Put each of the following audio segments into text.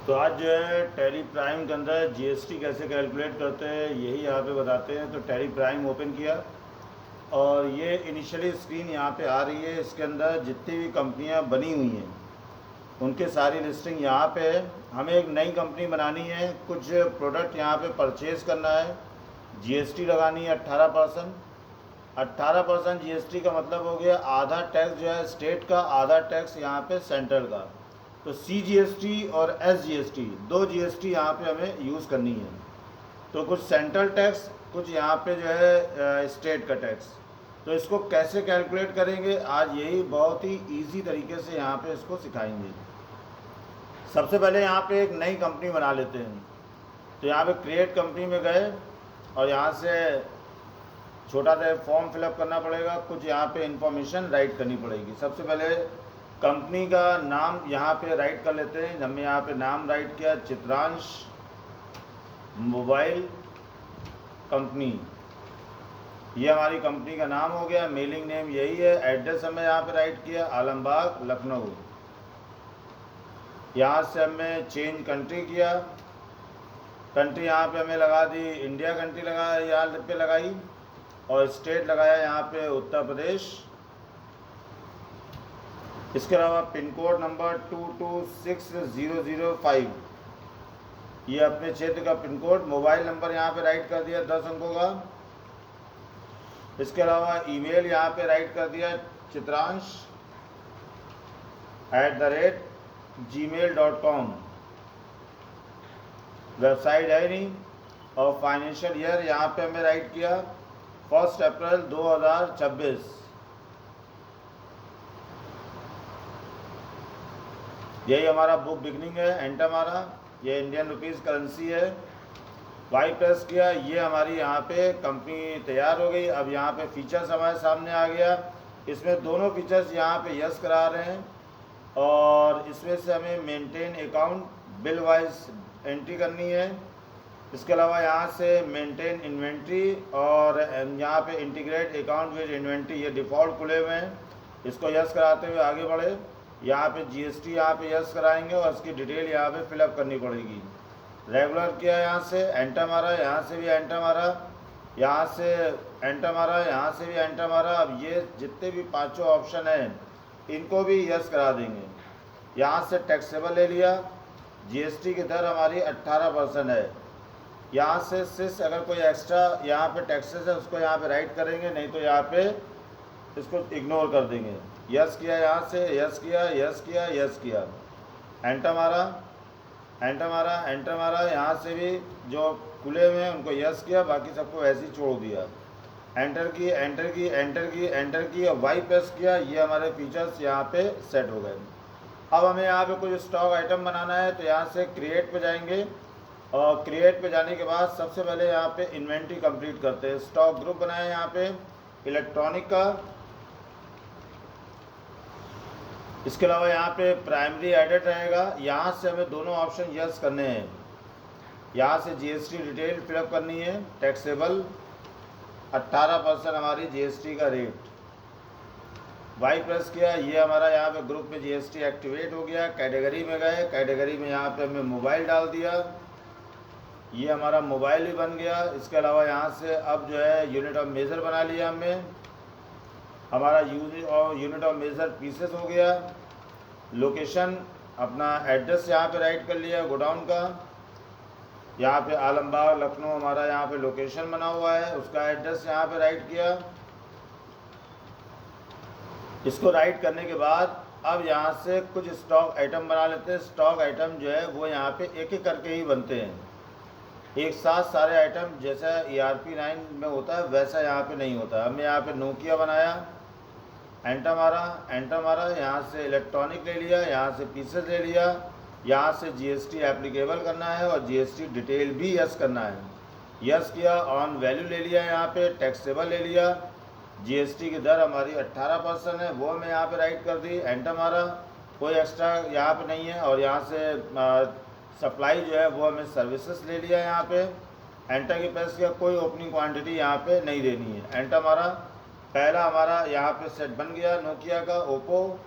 तो आज जो है टैली प्राइम के अंदर जीएसटी कैसे कैलकुलेट करते हैं यही यहाँ पे बताते हैं। तो टैली प्राइम ओपन किया और ये इनिशियली स्क्रीन यहाँ पे आ रही है। इसके अंदर जितनी भी कंपनियाँ बनी हुई हैं उनके सारी लिस्टिंग यहाँ पे है। हमें एक नई कंपनी बनानी है, कुछ प्रोडक्ट यहाँ पे परचेज़ करना है, जीएसटी लगानी है 18%। 18% जीएसटी का मतलब हो गया आधा टैक्स जो है स्टेट का, आधा टैक्स यहाँ पे सेंट्रल का। तो सी जीएसटी और एस जीएसटी, दो जीएसटी यहाँ पे हमें यूज़ करनी है। तो कुछ सेंट्रल टैक्स, कुछ यहाँ पे जो है स्टेट का टैक्स। तो इसको कैसे कैलकुलेट करेंगे आज यही बहुत ही इजी तरीके से यहाँ पे इसको सिखाएंगे। सबसे पहले यहाँ पे एक नई कंपनी बना लेते हैं। तो यहाँ पे क्रिएट कंपनी में गए और यहाँ से छोटा सा फॉर्म फिलअप करना पड़ेगा, कुछ यहाँ पे इंफॉर्मेशन राइट करनी पड़ेगी। सबसे पहले कंपनी का नाम यहाँ पे राइट कर लेते हैं। हमने यहाँ पे नाम राइट किया चित्रांश मोबाइल कंपनी, ये हमारी कंपनी का नाम हो गया। मेलिंग नेम यही है। एड्रेस हमने यहाँ पे राइट किया आलमबाग लखनऊ। यहाँ से हमने चेंज कंट्री किया, कंट्री यहाँ पे हमें लगा दी इंडिया कंट्री लगा यहाँ पे लगाई, और स्टेट लगाया यहाँ पे उत्तर प्रदेश। इसके अलावा पिन कोड नंबर 226005, ये अपने क्षेत्र का पिन कोड। मोबाइल नंबर यहाँ पे राइट कर दिया 10 अंकों का। इसके अलावा ईमेल यहाँ पे राइट कर दिया चित्रांश@gmail.com। वेबसाइट है नहीं। और फाइनेंशियल ईयर यहाँ पे हमें राइट किया 1 अप्रैल 2026। यही हमारा बुक बिगनिंग है। एंटर मारा, ये इंडियन रुपीज़ करेंसी है। वाई प्रेस किया, ये हमारी यहाँ पे कंपनी तैयार हो गई। अब यहाँ पे फीचर्स हमारे सामने आ गया। इसमें दोनों फीचर्स यहाँ पे यस करा रहे हैं, और इसमें से हमें maintain account bill wise entry करनी है। इसके अलावा यहाँ से मेंटेन इन्वेंट्री और यहाँ पे इंटीग्रेट अकाउंट विद इन्वेंट्री, ये डिफ़ॉल्ट खुले हुए हैं। इसको यस कराते हुए आगे बढ़े। यहाँ पे जीएसटी यहाँ पे यस कराएंगे और इसकी डिटेल यहाँ पे फिलअप करनी पड़ेगी। रेगुलर किया, यहाँ से एंटर मारा, यहाँ से भी एंटर मारा, यहाँ से एंटर मारा, यहाँ से भी एंटर मारा। अब ये जितने भी पांचों ऑप्शन हैं इनको भी यस करा देंगे। यहाँ से टैक्सेबल ले लिया, जीएसटी की दर हमारी 18% है। यहाँ से सिर्फ अगर कोई एक्स्ट्रा यहाँ पे टैक्सेस है उसको यहाँ पे राइट करेंगे, नहीं तो यहाँ पे इसको इग्नोर कर देंगे। यस किया, यहाँ से यस किया, यस किया, यस किया, एंटर मारा, एंटर मारा, एंटर मारा। यहाँ से भी जो खुले हुए हैं उनको यस किया, बाकी सबको ऐसे ही छोड़ दिया। एंटर की, एंटर की, एंटर की, एंटर की, और वाई प्रेस किया। ये हमारे फीचर्स यहाँ पे सेट हो गए। अब हमें यहाँ पे कुछ स्टॉक आइटम बनाना है, तो यहाँ से क्रिएट पे जाएंगे, और क्रिएट पे जाने के बाद सबसे पहले यहाँ पे इन्वेंट्री कंप्लीट करते हैं। स्टॉक ग्रुप बनाया यहाँ पे इलेक्ट्रॉनिक का। इसके अलावा यहाँ पे प्राइमरी एडेड रहेगा। यहाँ से हमें दोनों ऑप्शन यस करने हैं। यहाँ से जीएसटी डिटेल फिलअप करनी है। टैक्सेबल 18% हमारी जीएसटी का रेट। वाई प्रेस किया, ये हमारा यहाँ पे ग्रुप में जीएसटी एक्टिवेट हो गया। कैटेगरी में गए, कैटेगरी में यहाँ पे हमें मोबाइल डाल दिया, ये हमारा मोबाइल भी बन गया। इसके अलावा यहाँ से अब जो है यूनिट ऑफ मेज़र बना लिया हमने, हमारा यूनिट ऑफ मेज़र पीसेस हो गया। लोकेशन अपना एड्रेस यहाँ पे राइट कर लिया गोडाउन का। यहाँ पे आलमबाग लखनऊ हमारा यहाँ पे लोकेशन बना हुआ है, उसका एड्रेस यहाँ पे राइट किया। इसको राइट करने के बाद अब यहाँ से कुछ स्टॉक आइटम बना लेते हैं। स्टॉक आइटम जो है वो यहाँ पे एक एक करके ही बनते हैं, एक साथ सारे आइटम जैसा ERP9 में होता है वैसा यहाँ पे नहीं होता। हमने यहाँ पे नोकिया बनाया, एंटर मारा, एंटर मारा, यहाँ से इलेक्ट्रॉनिक ले लिया, यहाँ से पीसेस ले लिया, यहाँ से जीएसटी एप्लीकेबल करना है और जीएसटी डिटेल भी यस करना है। यस किया, ऑन वैल्यू ले लिया, यहाँ पे टैक्सेबल ले लिया। जीएसटी की दर हमारी 18% है, वो हमें यहाँ पे राइट कर दी, एंटर मारा, कोई एक्स्ट्रा यहाँ पे नहीं है। और यहाँ से सप्लाई जो है वो हमें सर्विसेज ले लिया, यहाँ पे एंटर की प्रेस किया, कोई ओपनिंग क्वांटिटी यहाँ पे नहीं देनी है, एंटर मारा। पहला हमारा यहाँ पे सेट बन गया नोकिया का, ओप्पो।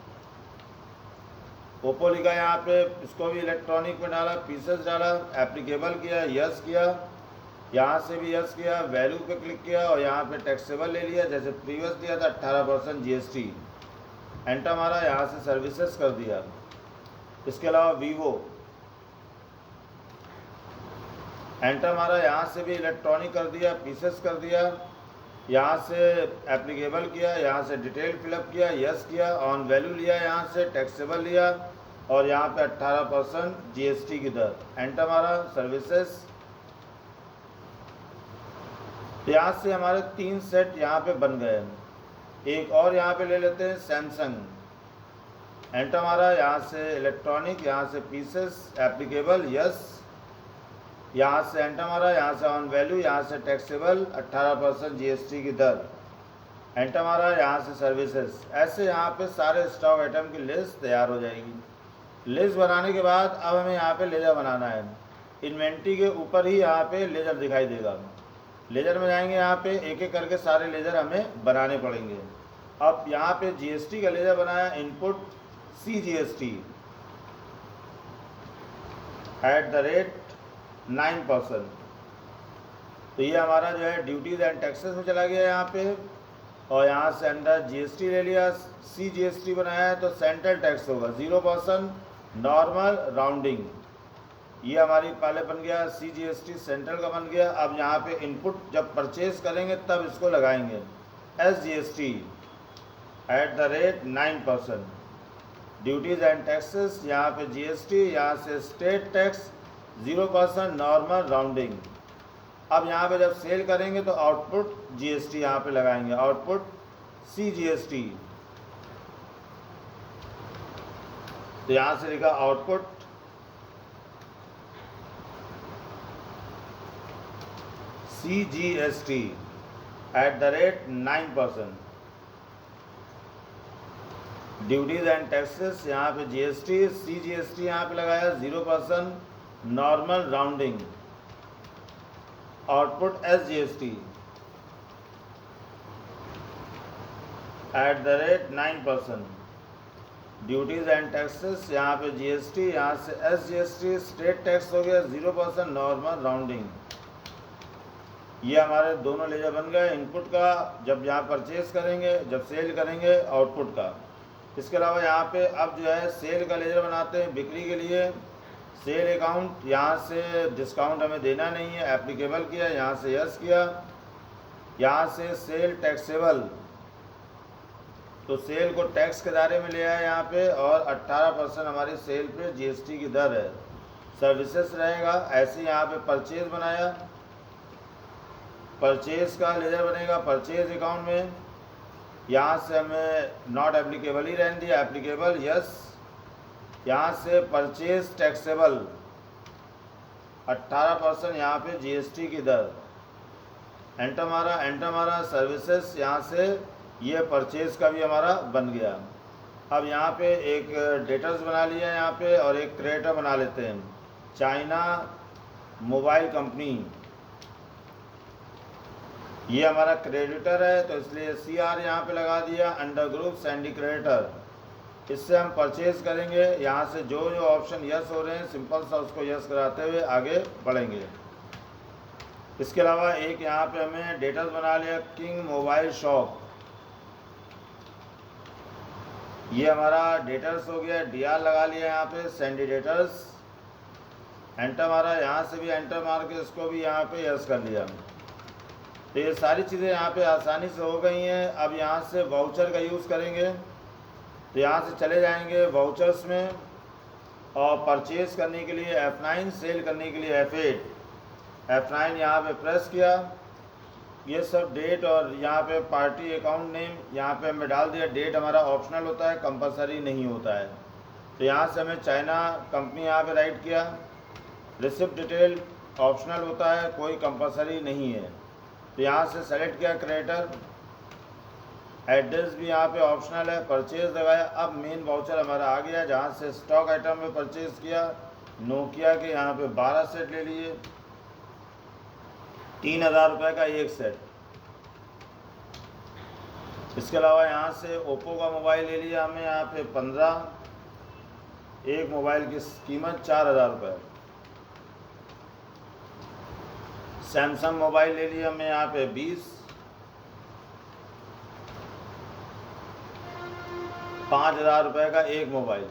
ओप्पो लिखा यहाँ पे, इसको भी इलेक्ट्रॉनिक में डाला, पीसेस डाला, एप्लीकेबल किया, यस किया, यहाँ से भी यस किया, वैल्यू पे क्लिक किया और यहाँ पे टैक्सेबल ले लिया, जैसे प्रीवियस दिया था 18% GST, एंटर मारा, यहाँ से सर्विसेज कर दिया। इसके अलावा वीवो, एंटर मारा, यहाँ से भी इलेक्ट्रॉनिक कर दिया, पीसेस कर दिया, यहाँ से एप्लीकेबल किया, यहाँ से डिटेल फिलअप किया, यस किया, ऑन वैल्यू लिया, यहाँ से टैक्सेबल लिया और यहाँ पे 18% GST की दर, एंटर मारा, सर्विसेज। यहाँ से हमारे 3 सेट यहाँ पे बन गए। एक और यहाँ पे ले लेते हैं, सैमसंग, एंटर मारा, यहाँ से इलेक्ट्रॉनिक, यहाँ से पीसेस, एप्लीकेबल, यस, यहाँ से एंटर मारा, यहाँ से ऑन वैल्यू, यहाँ से टैक्सेबल 18% GST की दर, एंटर मारा, यहाँ से सर्विसेज। ऐसे यहाँ पे सारे स्टॉक आइटम की लिस्ट तैयार हो जाएगी। लिस्ट बनाने के बाद अब हमें यहाँ पे लेजर बनाना है। इन्वेंट्री के ऊपर ही यहाँ पे लेजर दिखाई देगा। लेजर में जाएंगे, यहाँ पे एक एक करके सारे लेजर हमें बनाने पड़ेंगे। अब यहाँ पे GST का लेजर बनाया, इनपुट CGST @9%। तो ये हमारा जो है ड्यूटीज़ एंड टैक्सेस में चला गया यहाँ पे, और यहाँ से अंडर GST ले लिया, CGST बनाया है तो सेंट्रल टैक्स होगा 0%, नॉर्मल राउंडिंग। ये हमारी पहले बन गया, CGST सेंट्रल का बन गया। अब यहाँ पे इनपुट जब परचेज करेंगे तब इसको लगाएंगे, SGST @9%। ड्यूटीज़ एंड टैक्सेस, यहाँ पे GST, यहाँ से स्टेट टैक्स 0%, नॉर्मल राउंडिंग। अब यहाँ पे जब सेल करेंगे तो आउटपुट GST यहाँ पे लगाएंगे, आउटपुट CGST। तो यहाँ से लिखा output CGST @9%। Duties and taxes, यहाँ पे GST, CGST यहाँ पे लगाया 0%, normal rounding, output SGST @9%। Duties and taxes, यहाँ पे GST, यहाँ से SGST, स्टेट टैक्स हो गया 0%, नॉर्मल राउंडिंग। ये हमारे दोनों लेजर बन गए, इनपुट का जब यहाँ परचेज करेंगे, जब सेल करेंगे, आउटपुट का। इसके अलावा यहाँ पे अब जो है सेल का लेजर बनाते हैं बिक्री के लिए। सेल अकाउंट, यहाँ से डिस्काउंट हमें देना नहीं है, एप्लीकेबल किया, यहाँ से यस किया, यहाँ से सेल टैक्सेबल, तो सेल को टैक्स के दायरे में ले आया यहाँ पे, और 18% हमारी सेल पे GST की दर है। सर्विसेज रहेगा। ऐसे यहाँ पे परचेज बनाया, परचेज का लेजर बनेगा परचेज अकाउंट में, यहाँ से हमें नॉट एप्लीकेबल ही रहने दिया, एप्लीकेबल, यस, यहाँ से परचेज टैक्सेबल 18% यहाँ पे GST की दर, एंटर मारा, सर्विसेज, यहाँ से ये परचेज का भी हमारा बन गया। अब यहाँ पे एक डेटर्स बना लिया यहाँ पे, और एक क्रेडिटर बना लेते हैं, चाइना मोबाइल कंपनी, ये हमारा क्रेडिटर है तो इसलिए CR यहाँ पे लगा दिया, अंडर ग्रुप सैंडी क्रेडिटर। इससे हम परचेज करेंगे, यहाँ से जो जो ऑप्शन यस हो रहे हैं सिंपल सा उसको यस कराते हुए आगे बढ़ेंगे। इसके अलावा एक यहाँ पे हमें डेटर्स बना लिया, किंग मोबाइल शॉप, ये हमारा डेटर्स हो गया, DR लगा लिया यहाँ पे, सैंडी डेटर्स, एंटर मारा, यहाँ से भी एंटर मार के इसको भी यहाँ पे यस कर लिया। तो ये सारी चीज़ें यहाँ पे आसानी से हो गई हैं। अब यहाँ से वाउचर का यूज़ करेंगे, तो यहाँ से चले जाएंगे वाउचर्स में, और परचेज करने के लिए F9, सेल करने के लिए F8। F9 यहाँ पे प्रेस किया, ये सब डेट, और यहाँ पे पार्टी अकाउंट नेम यहाँ पे हमें डाल दिया। डेट हमारा ऑप्शनल होता है, कंपलसरी नहीं होता है। तो यहाँ से हमें चाइना कंपनी यहाँ पे राइट किया। रिसिप्ट डिटेल ऑप्शनल होता है, कोई कंपलसरी नहीं है। तो यहाँ से सेलेक्ट किया क्रेडिटर, एड्रेस भी यहाँ पे ऑप्शनल है, परचेज लगाया। अब मेन वाउचर हमारा आ गया, जहाँ से स्टॉक आइटम में परचेज किया, नोकिया के यहाँ पे 12 सेट ले लिए, 3000 रुपये का एक सेट। इसके अलावा यहाँ से ओप्पो का मोबाइल ले लिया हमें यहाँ पे 15, एक मोबाइल की कीमत 4,000 रुपये। सैमसंग मोबाइल ले लिया हमने यहाँ पे 20, 5,000 रुपये का एक मोबाइल,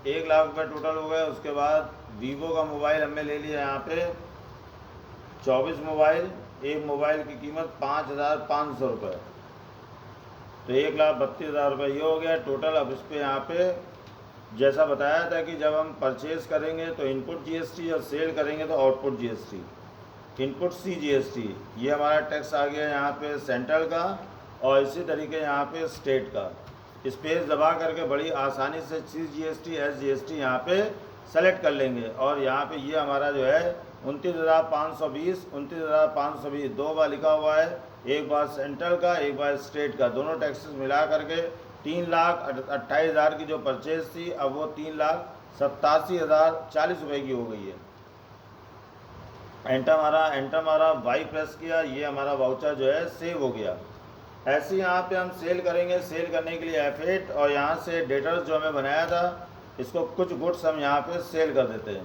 1,00,000 रुपये टोटल हो गए। उसके बाद वीवो का मोबाइल हमने ले लिया यहाँ पे 24 मोबाइल, एक मोबाइल की कीमत 5,500 रुपये, तो 1,32,000 रुपये ये हो गया टोटल। अब इस पर यहाँ पे जैसा बताया था कि जब हम परचेज़ करेंगे तो इनपुट जीएसटी और सेल करेंगे तो आउटपुट जीएसटी। इनपुट CGST ये हमारा टैक्स आ गया यहाँ पे सेंट्रल का, और इसी तरीके यहाँ पे स्टेट का। स्पेस दबा करके बड़ी आसानी से CGST SGST यहाँ पे सेलेक्ट कर लेंगे, और यहाँ पे ये हमारा जो है 29,520 29,520 दो बार लिखा हुआ है, एक बार सेंट्रल का एक बार स्टेट का, दोनों टैक्सेस मिला करके 3,28,000 की जो परचेज थी अब वो 3,87,040 रुपये की हो गई है। एंटर मारा वाई प्रेस किया, ये हमारा वाउचर जो है सेव हो गया। ऐसे यहाँ पे हम सेल करेंगे। सेल करने के लिए F8 और यहाँ से डेटर्स जो हमें बनाया था इसको कुछ गुड्स हम यहाँ पे सेल कर देते हैं।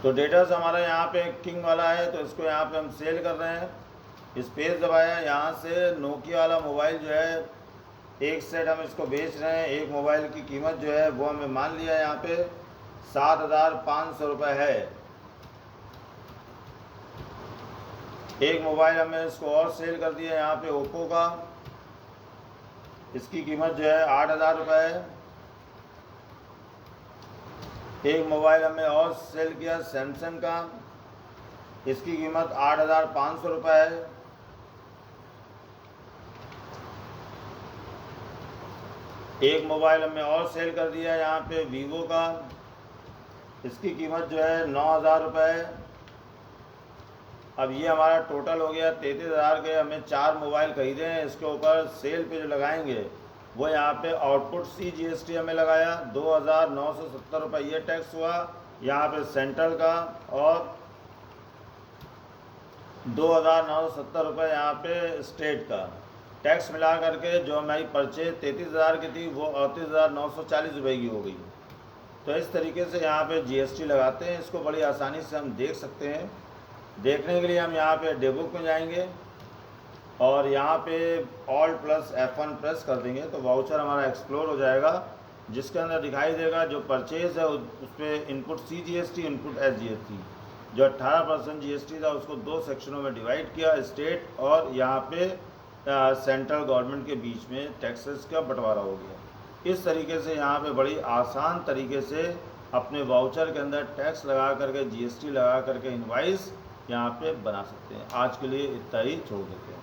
तो डेटर्स हमारा यहाँ पे किंग वाला है तो इसको यहाँ पे हम सेल कर रहे हैं। स्पेस दबाया, यहाँ से नोकिया वाला मोबाइल जो है एक सेट हम इसको बेच रहे हैं। एक मोबाइल की कीमत जो है वो हमें मान लिया यहाँ पे 7,500 रुपये है। एक मोबाइल हमने इसको और सेल कर दिया यहाँ पे ओप्पो का, इसकी कीमत जो है 8,000 रुपये है। एक मोबाइल हमने और सेल किया सैमसंग का, इसकी कीमत 8,500 रुपये है। एक मोबाइल हमने और सेल कर दिया यहाँ पे वीवो का, इसकी कीमत जो है 9,000 रुपये है। अब ये हमारा टोटल हो गया 33,000 के। हमें 4 मोबाइल खरीदे हैं, इसके ऊपर सेल पे जो लगाएंगे वो यहाँ पे आउटपुट CGST हमें लगाया 2,970 रुपये ये टैक्स हुआ यहाँ पे सेंट्रल का, और 2,970 रुपये यहाँ पे स्टेट का। टैक्स मिला करके जो हमारी परचेज 33,000 की थी वो 38,940 रुपये की हो गई। तो इस तरीके से यहाँ पे GST लगाते हैं। इसको बड़ी आसानी से हम देख सकते हैं। देखने के लिए हम यहाँ पे डेबुक में जाएंगे और यहाँ पे Alt + F1 प्रेस कर देंगे तो वाउचर हमारा एक्सप्लोर हो जाएगा, जिसके अंदर दिखाई देगा जो परचेज है उस पर इनपुट CGST इनपुट SGST। जो 18% GST था उसको 2 सेक्शनों में डिवाइड किया, स्टेट और यहाँ पे सेंट्रल गवर्नमेंट के बीच में टैक्सेस का बंटवारा हो गया। इस तरीके से यहाँ पे बड़ी आसान तरीके से अपने वाउचर के अंदर टैक्स लगा करके GST लगा करके इनवाइस यहाँ पे बना सकते हैं। आज के लिए इतना ही छोड़ देते हैं।